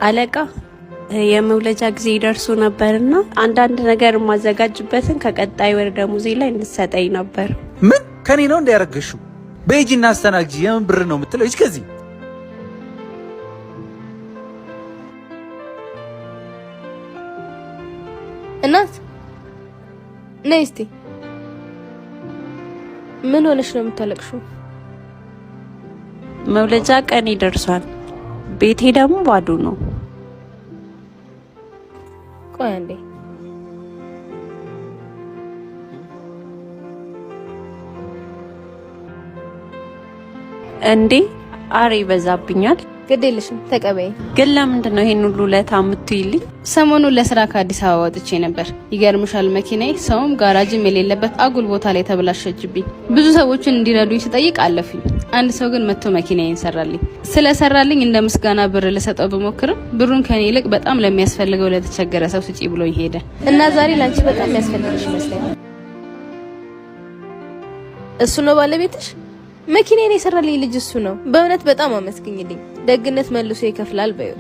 አለቃ የመውለጃ ጊዜ ደርሶ ነበርና አንዳንድ ነገር ማዘጋጅበትን ከቀጣይ ወር ደሞዜ ላይ እንድትሰጠኝ ነበር። ምን ከኔ ነው እንዲያረጋግሽው? በእጂና አስተናግጂ የምን ብር ነው የምትለው? እሺ ከዚህ እናት ነይ እስቲ። ምን ሆነሽ ነው የምታለቅሽው? መውለጃ ቀን ይደርሷል። ቤቴ ደግሞ ባዶ ነው። ቆይ አንዴ። እንዴ አሬ ይበዛብኛል። ግዴለሽም ተቀበይ። ግን ለምንድን ነው ይሄን ሁሉ ለታ የምትይልኝ? ሰሞኑን ለስራ ከአዲስ አበባ ወጥቼ ነበር። ይገርምሻል መኪናዬ ሰውም ጋራጅም የሌለበት አጉል ቦታ ላይ ተበላሸችብኝ። ብዙ ሰዎችን እንዲረዱኝ ስጠይቅ አለፉኝ። አንድ ሰው ግን መጥቶ መኪናዬን ሰራልኝ። ስለሰራልኝ እንደ ምስጋና ብር ልሰጠው ብሞክርም ብሩን ከኔ ይልቅ በጣም ለሚያስፈልገው ለተቸገረ ሰው ስጪ ብሎኝ ሄደ እና ዛሬ ላንቺ በጣም የሚያስፈልግሽ ይመስለኛል። እሱ ነው ባለቤትሽ? መኪናዬን የሰራልኝ ልጅ እሱ ነው። በእውነት በጣም አመስግኝልኝ። ደግነት መልሶ ይከፍላል በይው።